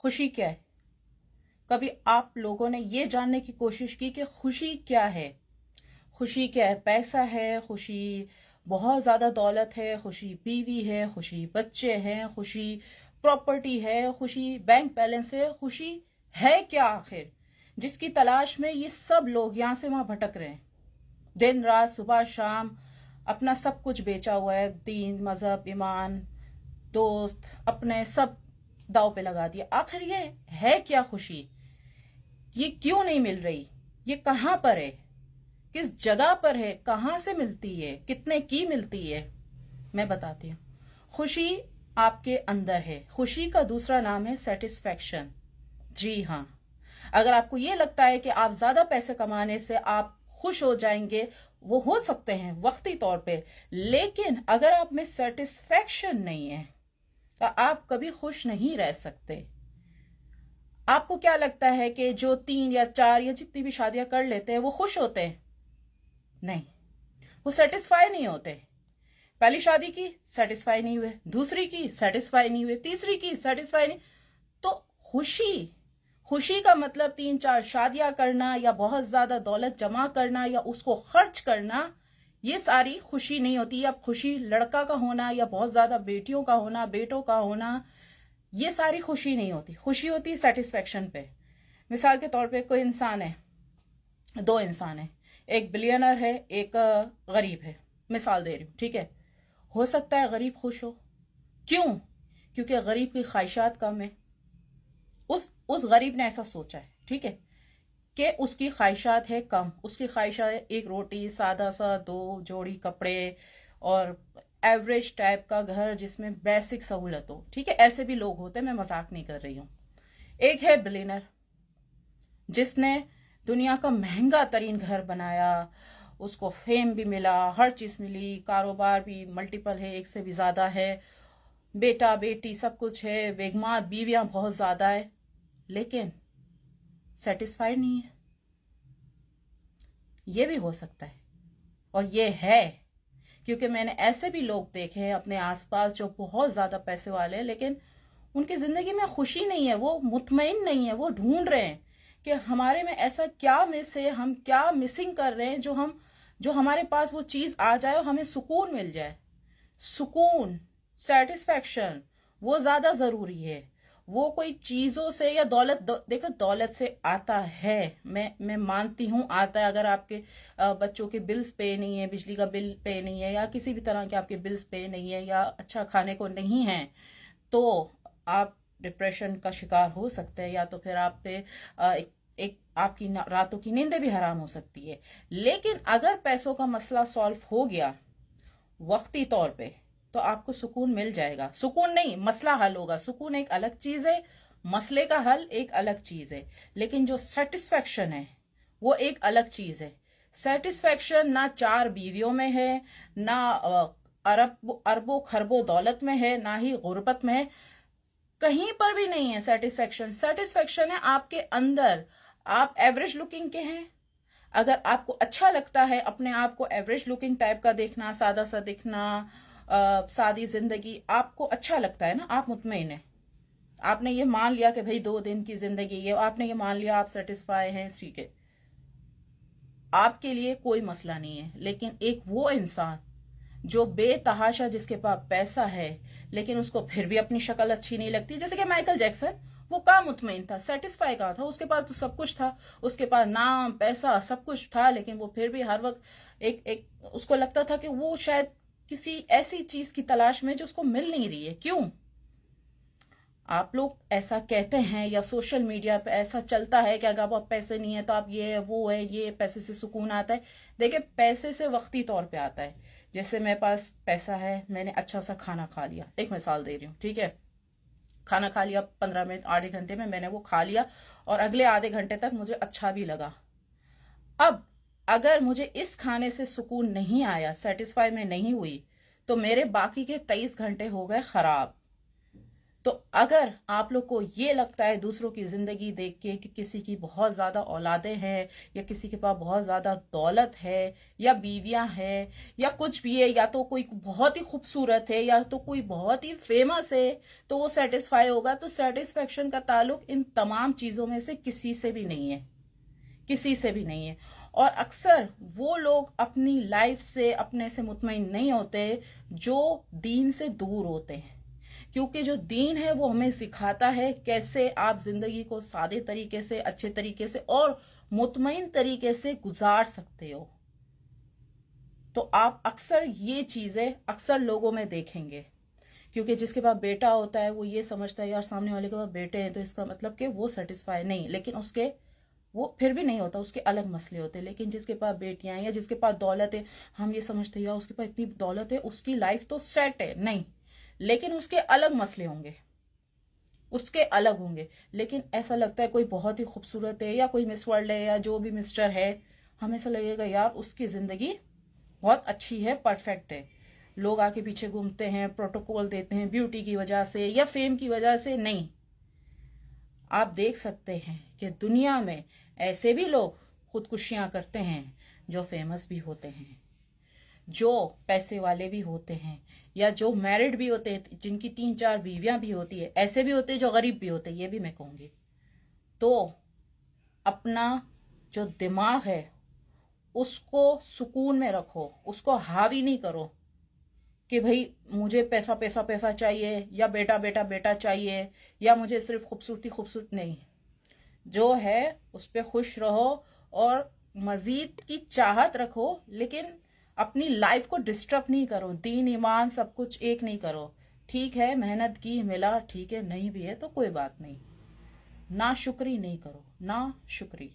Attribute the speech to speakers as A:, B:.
A: خوشی کیا ہے؟ کبھی آپ لوگوں نے یہ جاننے کی کوشش کی کہ خوشی کیا ہے؟ خوشی کیا ہے؟ پیسہ ہے، خوشی بہت زیادہ دولت ہے، خوشی بیوی ہے، خوشی بچے ہیں، خوشی پراپرٹی ہے، خوشی بینک بیلنس ہے، خوشی ہے کیا آخر جس کی تلاش میں یہ سب لوگ یہاں سے وہاں بھٹک رہے ہیں، دن رات صبح شام اپنا سب کچھ بیچا ہوا ہے، دین مذہب ایمان دوست اپنے سب داؤ پہ لگا دیا. آخر یہ ہے کیا خوشی؟ یہ کیوں نہیں مل رہی؟ یہ کہاں پر ہے؟ کس جگہ پر ہے؟ کہاں سے ملتی ہے؟ کتنے کی ملتی ہے؟ میں بتاتی ہوں. خوشی آپ کے اندر ہے. خوشی کا دوسرا نام ہے سیٹسفیکشن. جی ہاں، اگر آپ کو یہ لگتا ہے کہ آپ زیادہ پیسے کمانے سے آپ خوش ہو جائیں گے، وہ ہو سکتے ہیں وقتی طور پہ، لیکن اگر آپ میں سیٹسفیکشن نہیں ہے تو آپ کبھی خوش نہیں رہ سکتے. آپ کو کیا لگتا ہے کہ جو 3 یا 4 یا جتنی بھی شادیاں کر لیتے ہیں وہ خوش ہوتے ہیں؟ نہیں، وہ سیٹسفائی نہیں ہوتے. پہلی شادی کی سیٹسفائی نہیں ہوئے، دوسری کی سیٹسفائی نہیں ہوئے، تیسری کی سیٹسفائی نہیں. تو خوشی کا مطلب 3-4 شادیاں کرنا یا بہت زیادہ دولت جمع کرنا یا اس کو خرچ کرنا، یہ ساری خوشی نہیں ہوتی. اب خوشی لڑکا کا ہونا یا بہت زیادہ بیٹیوں کا ہونا، بیٹوں کا ہونا، یہ ساری خوشی نہیں ہوتی. خوشی ہوتی سیٹسفیکشن پہ. مثال کے طور پہ کوئی انسان ہے، 2 انسان ہیں، ایک بلینر ہے، ایک غریب ہے، مثال دے رہی ہوں، ٹھیک ہے. ہو سکتا ہے غریب خوش ہو. کیوں؟ کیونکہ غریب کی خواہشات کم ہے. اس غریب نے ایسا سوچا ہے، ٹھیک ہے، کہ اس کی خواہشات ہے کم. اس کی خواہشات ہے ایک روٹی، سادہ سا 2 جوڑی کپڑے اور ایوریج ٹائپ کا گھر جس میں بیسک سہولت ہو. ٹھیک ہے، ایسے بھی لوگ ہوتے ہیں، میں مذاق نہیں کر رہی ہوں. ایک ہے بلینر جس نے دنیا کا مہنگا ترین گھر بنایا، اس کو فیم بھی ملا، ہر چیز ملی، کاروبار بھی ملٹیپل ہے، ایک سے بھی زیادہ ہے، بیٹا بیٹی سب کچھ ہے، بیگمات بیویاں بہت زیادہ ہے، لیکن سیٹسفائیڈ نہیں ہے. یہ بھی ہو سکتا ہے، اور یہ ہے کیونکہ میں نے ایسے بھی لوگ دیکھے ہیں اپنے آس پاس جو بہت زیادہ پیسے والے ہیں، لیکن ان کی زندگی میں خوشی نہیں ہے، وہ مطمئن نہیں ہے. وہ ڈھونڈ رہے ہیں کہ ہمارے میں ایسا کیا مس ہے، ہم کیا مسنگ کر رہے ہیں جو ہمارے پاس وہ چیز آ جائے اور ہمیں سکون مل جائے. سکون، سیٹسفیکشن وہ زیادہ ضروری ہے. وہ کوئی چیزوں سے یا دولت، دیکھو دولت سے آتا ہے، میں مانتی ہوں آتا ہے. اگر آپ کے بچوں کے بلز پے نہیں ہے، بجلی کا بل پے نہیں ہے، یا کسی بھی طرح کے آپ کے بلز پے نہیں ہے، یا اچھا کھانے کو نہیں ہے، تو آپ ڈپریشن کا شکار ہو سکتے ہیں، یا تو پھر آپ پہ ایک آپ کی راتوں کی نیندیں بھی حرام ہو سکتی ہے. لیکن اگر پیسوں کا مسئلہ سالو ہو گیا وقتی طور پہ تو آپ کو سکون مل جائے گا. سکون نہیں، مسئلہ حل ہوگا. سکون ایک الگ چیز ہے، مسئلے کا حل ایک الگ چیز ہے، لیکن جو سیٹسفیکشن ہے وہ ایک الگ چیز ہے. سیٹسفیکشن نہ 4 بیویوں میں ہے، نہ اربوں خربوں دولت میں ہے، نہ ہی غربت میں ہے. کہیں پر بھی نہیں ہے سیٹسفیکشن. سیٹسفیکشن ہے آپ کے اندر. آپ ایوریج لکنگ کے ہیں، اگر آپ کو اچھا لگتا ہے اپنے آپ کو ایوریج لکنگ ٹائپ کا دیکھنا، سادہ سا دکھنا، سادی زندگی آپ کو اچھا لگتا ہے نا، آپ مطمئن ہیں، آپ نے یہ مان لیا کہ بھئی 2 دن کی زندگی یہ، آپ نے یہ مان لیا، آپ سیٹسفائی ہیں، ٹھیک ہے، آپ کے لیے کوئی مسئلہ نہیں ہے. لیکن ایک وہ انسان جو بے تحاشا، جس کے پاس پیسہ ہے لیکن اس کو پھر بھی اپنی شکل اچھی نہیں لگتی، جیسے کہ مائیکل جیکسن، وہ کہاں مطمئن تھا، سیٹسفائی کہاں تھا، اس کے پاس تو سب کچھ تھا، اس کے پاس نام پیسہ سب کچھ تھا، لیکن وہ پھر بھی ہر وقت ایک اس کو لگتا تھا کہ وہ شاید کسی ایسی چیز کی تلاش میں جو اس کو مل نہیں رہی ہے. کیوں؟ آپ لوگ ایسا کہتے ہیں یا سوشل میڈیا پہ ایسا چلتا ہے کہ اگر آپ پیسے نہیں ہیں تو آپ یہ وہ ہے، یہ پیسے سے سکون آتا ہے. دیکھیں، پیسے سے وقتی طور پہ آتا ہے. جیسے میرے پاس پیسہ ہے، میں نے اچھا سا کھانا کھا لیا، ایک مثال دے رہی ہوں، ٹھیک ہے، کھانا کھا لیا 15 منٹ آدھے گھنٹے میں نے وہ کھا لیا، اور اگلے آدھے گھنٹے تک مجھے اچھا بھی لگا. اب اگر مجھے اس کھانے سے سکون نہیں آیا، سیٹسفائی میں نہیں ہوئی، تو میرے باقی کے 23 گھنٹے ہو گئے خراب. تو اگر آپ لوگ کو یہ لگتا ہے دوسروں کی زندگی دیکھ کے کہ کسی کی بہت زیادہ اولادیں ہیں یا کسی کے پاس بہت زیادہ دولت ہے یا بیویاں ہیں یا کچھ بھی ہے، یا تو کوئی بہت ہی خوبصورت ہے یا تو کوئی بہت ہی فیمس ہے، تو وہ سیٹسفائی ہوگا، تو سیٹسفیکشن کا تعلق ان تمام چیزوں میں سے کسی سے بھی نہیں ہے، کسی سے بھی نہیں ہے۔ اور اکثر وہ لوگ اپنی لائف سے اپنے سے مطمئن نہیں ہوتے جو دین سے دور ہوتے ہیں، کیونکہ جو دین ہے وہ ہمیں سکھاتا ہے کیسے آپ زندگی کو سادے طریقے سے، اچھے طریقے سے اور مطمئن طریقے سے گزار سکتے ہو۔ تو آپ اکثر یہ چیزیں اکثر لوگوں میں دیکھیں گے، کیونکہ جس کے پاس بیٹا ہوتا ہے وہ یہ سمجھتا ہے یار سامنے والے کے پاس بیٹے ہیں تو اس کا مطلب کہ وہ سیٹسفائی نہیں، لیکن اس کے وہ پھر بھی نہیں ہوتا، اس کے الگ مسئلے ہوتے۔ لیکن جس کے پاس بیٹیاں ہیں یا جس کے پاس دولت ہے، ہم یہ سمجھتے ہیں یار اس کے پاس اتنی دولت ہے، اس کی لائف تو سیٹ ہے، نہیں، لیکن اس کے الگ مسئلے ہوں گے، اس کے الگ ہوں گے۔ لیکن ایسا لگتا ہے کوئی بہت ہی خوبصورت ہے یا کوئی مس ورلڈ ہے یا جو بھی مسٹر ہے، ہمیں ایسا لگے گا یار اس کی زندگی بہت اچھی ہے، پرفیکٹ ہے۔ لوگ آ کے پیچھے گھومتے ہیں، پروٹوکول دیتے ہیں بیوٹی کی وجہ سے یا فیم کی وجہ سے، نہیں۔ آپ دیکھ سکتے ہیں کہ دنیا میں ایسے بھی لوگ خودکشیاں کرتے ہیں جو فیمس بھی ہوتے ہیں، جو پیسے والے بھی ہوتے ہیں، یا جو میرڈ بھی ہوتے ہیں، جن کی 3-4 بیویاں بھی ہوتی ہے، ایسے بھی ہوتے ہیں جو غریب بھی ہوتے ہیں، یہ بھی میں کہوں گی۔ تو اپنا جو دماغ ہے اس کو سکون میں رکھو، اس کو حاوی نہیں کرو کہ بھئی مجھے پیسہ پیسہ پیسہ چاہیے یا بیٹا بیٹا بیٹا چاہیے یا مجھے صرف خوبصورتی خوبصورت، نہیں، جو ہے اس پہ خوش رہو اور مزید کی چاہت رکھو، لیکن اپنی لائف کو ڈسٹرب نہیں کرو، دین ایمان سب کچھ ایک نہیں کرو۔ ٹھیک ہے محنت کی ملا، ٹھیک ہے نہیں بھی ہے تو کوئی بات نہیں، نا شکری نہیں کرو، نا شکری۔